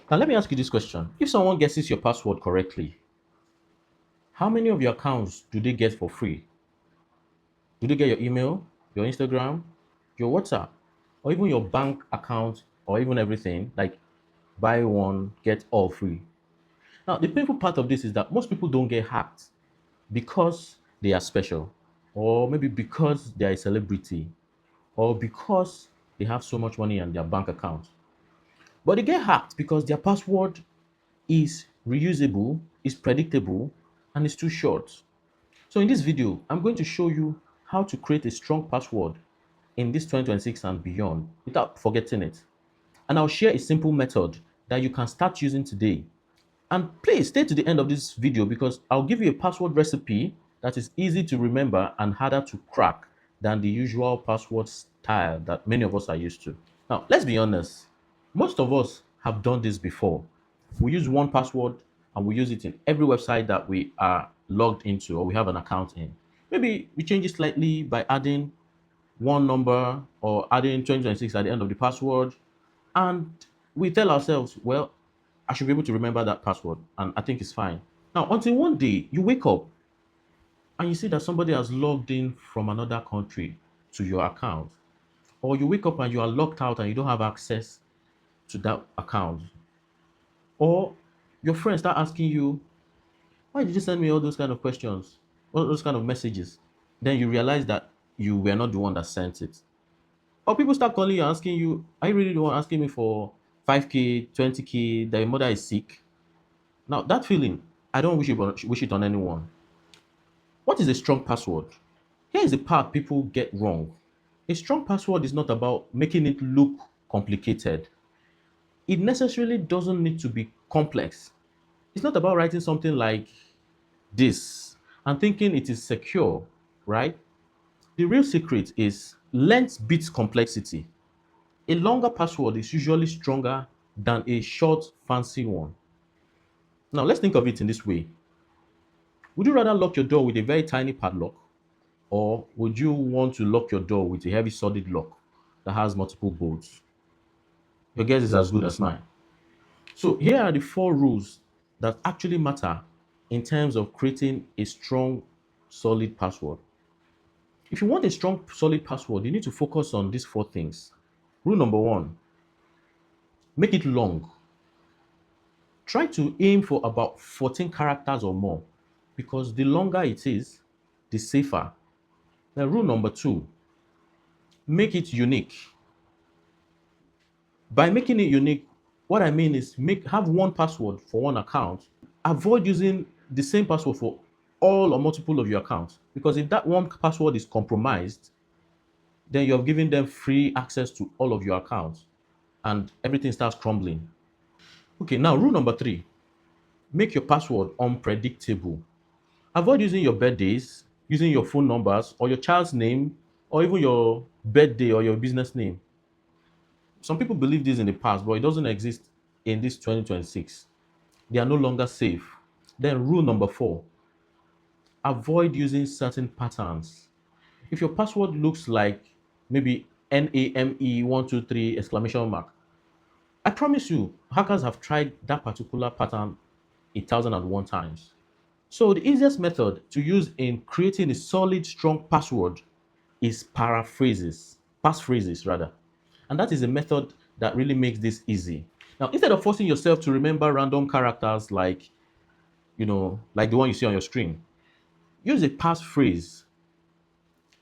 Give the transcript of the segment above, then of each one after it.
Now, let me ask you this question. If someone guesses your password correctly, how many of your accounts do they get for free? Do they get your email, your Instagram, your WhatsApp, or even your bank account, or even everything? Like buy one, get all free. Now, the painful part of this is that most people don't get hacked because they are special, or maybe because they are a celebrity, or because they have so much money in their bank account. But they get hacked because their password is reusable, is predictable, and is too short. So in this video, I'm going to show you how to create a strong password in this 2026 and beyond without forgetting it. And I'll share a simple method that you can start using today. And please stay to the end of this video because I'll give you a password recipe that is easy to remember and harder to crack than the usual password style that many of us are used to. Now, let's be honest. Most of us have done this before. We use one password and we use it in every website that we are logged into or we have an account in. Maybe we change it slightly by adding one number or adding 2026 at the end of the password. And we tell ourselves, well, I should be able to remember that password. And I think it's fine. Now, until one day you wake up and you see that somebody has logged in from another country to your account, or you wake up and you are locked out and you don't have access to that account, or your friends start asking you, why did you send me all those kind of questions, all those kind of messages? Then you realize that you were not the one that sent it. Or people start calling you asking you, are you really the one asking me for 5K, 20K, that your mother is sick? Now, that feeling, I don't wish it on anyone. What is a strong password? Here is the part people get wrong. A strong password is not about making it look complicated. It necessarily doesn't need to be complex. It's not about writing something like this and thinking it is secure, right? The real secret is length beats complexity. A longer password is usually stronger than a short, fancy one. Now, let's think of it in this way. Would you rather lock your door with a very tiny padlock, or would you want to lock your door with a heavy, solid lock that has multiple bolts? Your guess is as good as mine. So, here are the four rules that actually matter in terms of creating a strong, solid password. If you want a strong, solid password, you need to focus on these four things. Rule number one, make it long. Try to aim for about 14 characters or more because the longer it is, the safer. Then, rule number two, make it unique. By making it unique, what I mean is have one password for one account. Avoid using the same password for all or multiple of your accounts because if that one password is compromised, then you have given them free access to all of your accounts and everything starts crumbling. Okay, now rule number three, make your password unpredictable. Avoid using your birthdays, using your phone numbers, or your child's name, or even your birthday or your business name. Some people believe this in the past, but it doesn't exist in this 2026. They are no longer safe. Then, rule number four, avoid using certain patterns. If your password looks like maybe NAME123 exclamation mark, I promise you, hackers have tried that particular pattern 1,001 times. So the easiest method to use in creating a solid, strong password is passphrases rather. And that is a method that really makes this easy. Now, instead of forcing yourself to remember random characters like, like the one you see on your screen, use a passphrase.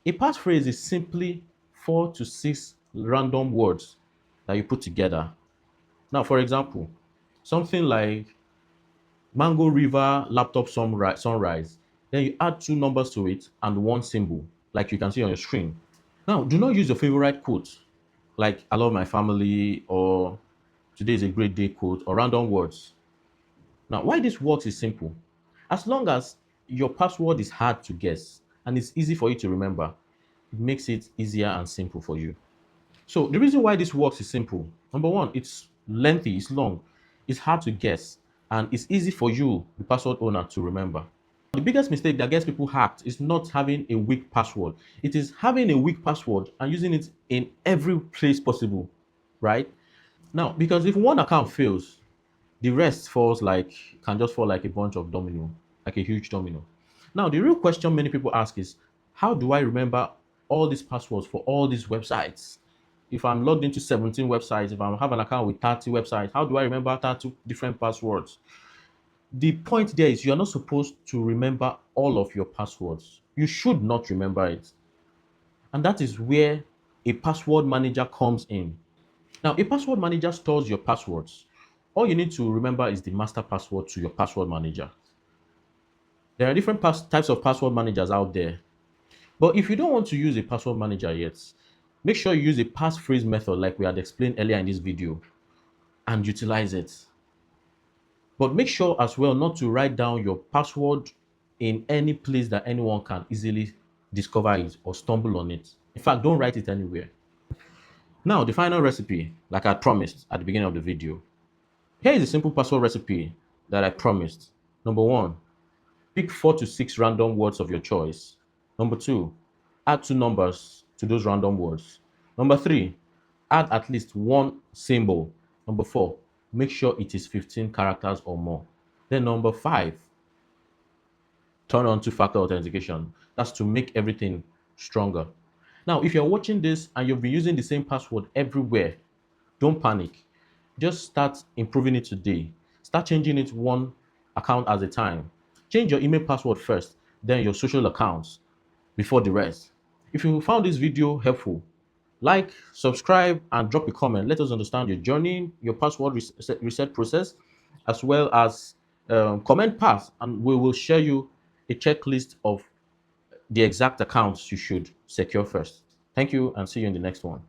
A passphrase is simply 4 to 6 random words that you put together. Now, for example, something like Mango River laptop sunrise. Then you add two numbers to it and one symbol, like you can see on your screen. Now, do not use your favorite quote, like I love my family or today is a great day quote or random words. Now, why this works is simple. As long as your password is hard to guess and it's easy for you to remember, it makes it easier and simple for you. So the reason why this works is simple. Number one, it's lengthy, it's long, it's hard to guess, and it's easy for you, the password owner, to remember. The biggest mistake that gets people hacked is not having a weak password. It is having a weak password and using it in every place possible, right? Now, because if one account fails, The rest falls like can just fall like a bunch of domino, like a huge domino. Now, the real question many people ask is, how do I remember all these passwords for all these websites? If I'm logged into 17 websites, if I have an account with 30 websites, how do I remember 30 different passwords? The point there is you're not supposed to remember all of your passwords. You should not remember it. And that is where a password manager comes in. Now, a password manager stores your passwords. All you need to remember is the master password to your password manager. There are different types of password managers out there. But if you don't want to use a password manager yet, make sure you use a passphrase method like we had explained earlier in this video and utilize it. But make sure as well not to write down your password in any place that anyone can easily discover it or stumble on it. In fact, don't write it anywhere. Now, the final recipe, like I promised at the beginning of the video. Here is a simple password recipe that I promised. Number one, pick 4 to 6 random words of your choice. Number two, add 2 numbers to those random words. Number three, add at least one symbol. Number four, make sure it is 15 characters or more. Then number five, turn on two-factor authentication. That's to make everything stronger. Now, if you're watching this and you've been using the same password everywhere, don't panic. Just start improving it today. Start changing it one account at a time. Change your email password first, then your social accounts before the rest. If you found this video helpful, like, subscribe, and drop a comment. Let us understand your journey, your password reset process, as well as comment path, and we will share you a checklist of the exact accounts you should secure first. Thank you, and see you in the next one.